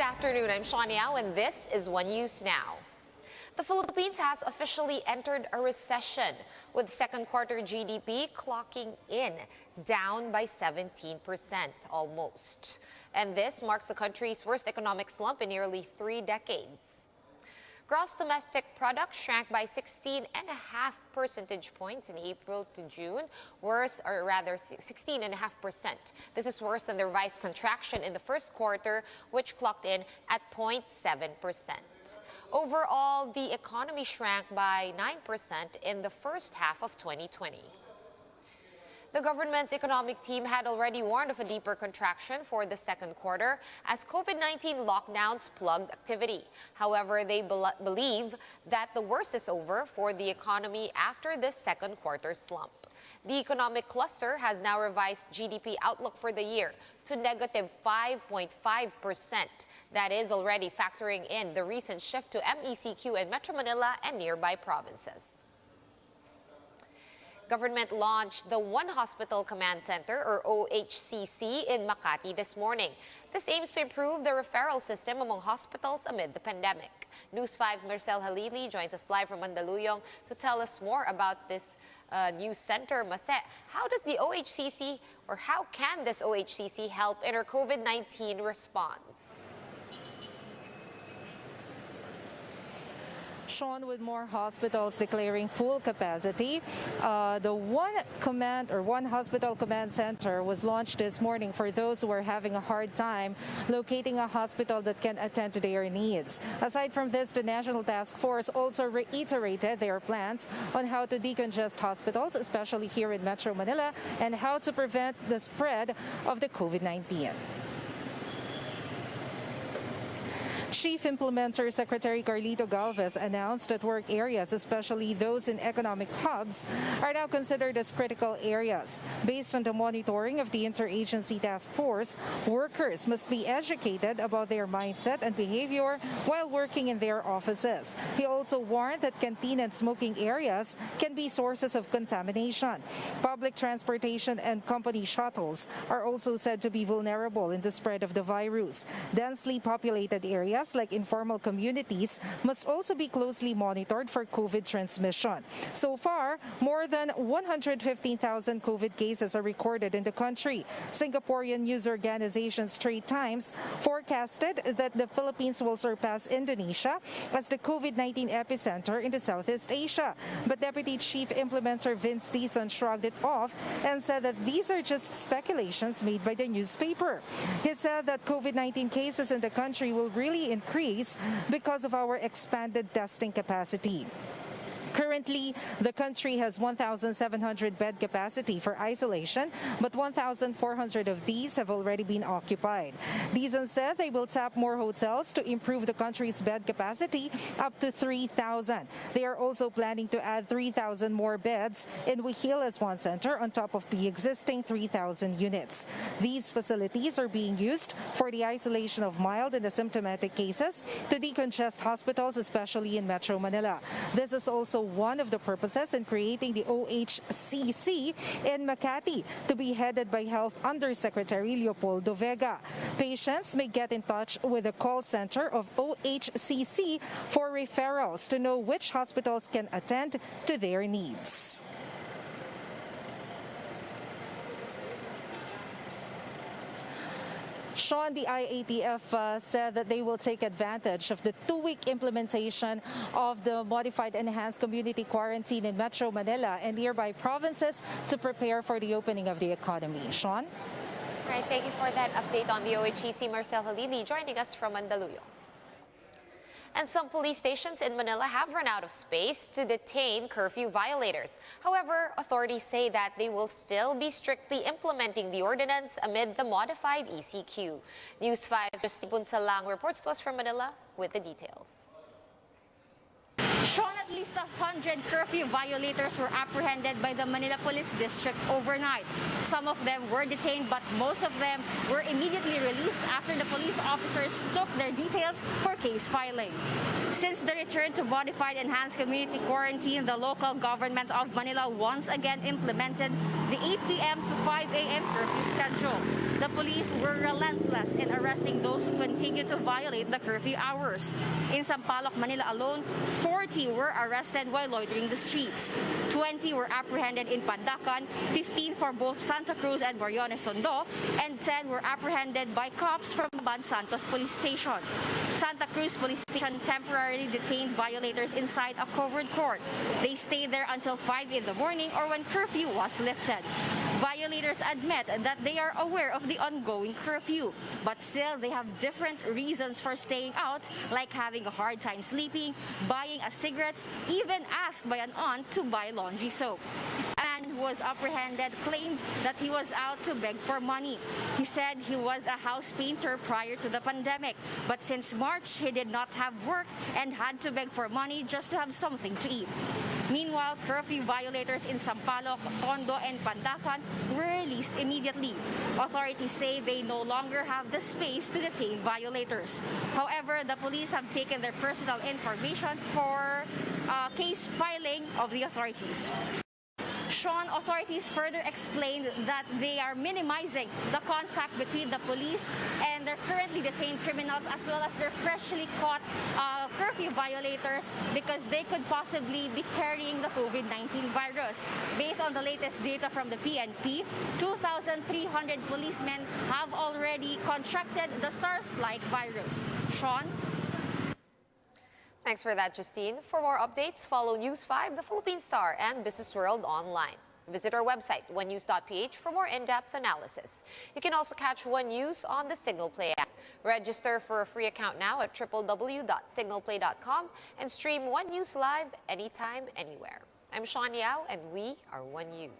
Good afternoon, I'm Shawn Yao and this is One News Now. The Philippines has officially entered a recession, with second quarter GDP clocking in down by 17% almost. And this marks the country's worst economic slump in nearly 3 decades. Gross domestic product shrank by 16.5 percentage points in April to June, 16.5%. This is worse than the revised contraction in the first quarter, which clocked in at 0.7%. Overall, the economy shrank by 9% in the first half of 2020. The government's economic team had already warned of a deeper contraction for the second quarter as COVID-19 lockdowns plugged activity. However, they believe that the worst is over for the economy after this second quarter slump. The economic cluster has now revised GDP outlook for the year to negative 5.5%. That is already factoring in the recent shift to MECQ in Metro Manila and nearby provinces. Government launched the One Hospital Command Center, or OHCC, in Makati this morning. This aims to improve the referral system among hospitals amid the pandemic. News 5's Marcel Halili joins us live from Mandaluyong to tell us more about this new center. Mase, how does the OHCC, or how can this OHCC help in our COVID-19 response? Shawn, with more hospitals declaring full capacity, the One Hospital Command Center was launched this morning for those who are having a hard time locating a hospital that can attend to their needs. Aside from this, the National Task Force also reiterated their plans on how to decongest hospitals, especially here in Metro Manila, and how to prevent the spread of the COVID-19. Chief Implementer Secretary Carlito Galvez announced that work areas, especially those in economic hubs, are now considered as critical areas. Based on the monitoring of the Interagency Task Force, workers must be educated about their mindset and behavior while working in their offices. He also warned that canteen and smoking areas can be sources of contamination. Public transportation and company shuttles are also said to be vulnerable in the spread of the virus. Densely populated areas like informal communities must also be closely monitored for COVID transmission. So far, more than 115,000 COVID cases are recorded in the country. Singaporean news organization Straits Times forecasted that the Philippines will surpass Indonesia as the COVID-19 epicenter in the Southeast Asia. But Deputy Chief Implementer Vince Dizon shrugged it off and said that these are just speculations made by the newspaper. He said that COVID-19 cases in the country will really increase because of our expanded testing capacity. Currently, the country has 1,700 bed capacity for isolation, but 1,400 of these have already been occupied. Dizon said they will tap more hotels to improve the country's bed capacity up to 3,000. They are also planning to add 3,000 more beds in Wihilas One Center on top of the existing 3,000 units. These facilities are being used for the isolation of mild and asymptomatic cases to decongest hospitals, especially in Metro Manila. This is also one of the purposes in creating the OHCC in Makati, to be headed by Health Undersecretary Leopoldo Vega. Patients may get in touch with the call center of OHCC for referrals to know which hospitals can attend to their needs. Shawn, the IATF said that they will take advantage of the 2-week implementation of the modified enhanced community quarantine in Metro Manila and nearby provinces to prepare for the opening of the economy. Shawn? All right, thank you for that update on the OHCC. Marcel Halili joining us from Mandaluyong. And some police stations in Manila have run out of space to detain curfew violators. However, authorities say that they will still be strictly implementing the ordinance amid the modified ECQ. News 5's Justine Punsalang reports to us from Manila with the details. Shawn, At least 100 curfew violators were apprehended by the Manila Police District overnight. Some of them were detained, but most of them were immediately released after the police officers took their details for case filing. Since the return to modified enhanced community quarantine, the local government of Manila once again implemented the 8 p.m. to 5 a.m. curfew schedule. The police were relentless in arresting those who continue to violate the curfew hours. In Sampaloc, Manila alone, 40 were arrested while loitering the streets. 20 were apprehended in Pandacan, 15 for both Santa Cruz and Boriones Tondo, and 10 were apprehended by cops from Ban Santos Police Station. Santa Cruz Police Station temporarily detained violators inside a covered court. They stayed there until 5 in the morning or when curfew was lifted. Violators admit that they are aware of the ongoing curfew, but still they have different reasons for staying out, like having a hard time sleeping, buying a cigarette, even asked by an aunt to buy laundry soap. A man who was apprehended claimed that he was out to beg for money. He said he was a house painter prior to the pandemic, but since March he did not have work and had to beg for money just to have something to eat. Meanwhile, curfew violators in Sampaloc, Tondo, and Pandacan were released immediately. Authorities say they no longer have the space to detain violators. However, the police have taken their personal information for case filing of the authorities. Sean, authorities further explained that they are minimizing the contact between the police and their currently detained criminals as well as their freshly caught curfew violators because they could possibly be carrying the COVID-19 virus. Based on the latest data from the PNP, 2,300 policemen have already contracted the SARS-like virus. Sean? Thanks for that, Justine. For more updates, follow News 5, The Philippine Star, and Business World online. Visit our website, onenews.ph, for more in-depth analysis. You can also catch One News on the Signal Play app. Register for a free account now at www.signalplay.com and stream One News live anytime, anywhere. I'm Sean Yao, and we are One News.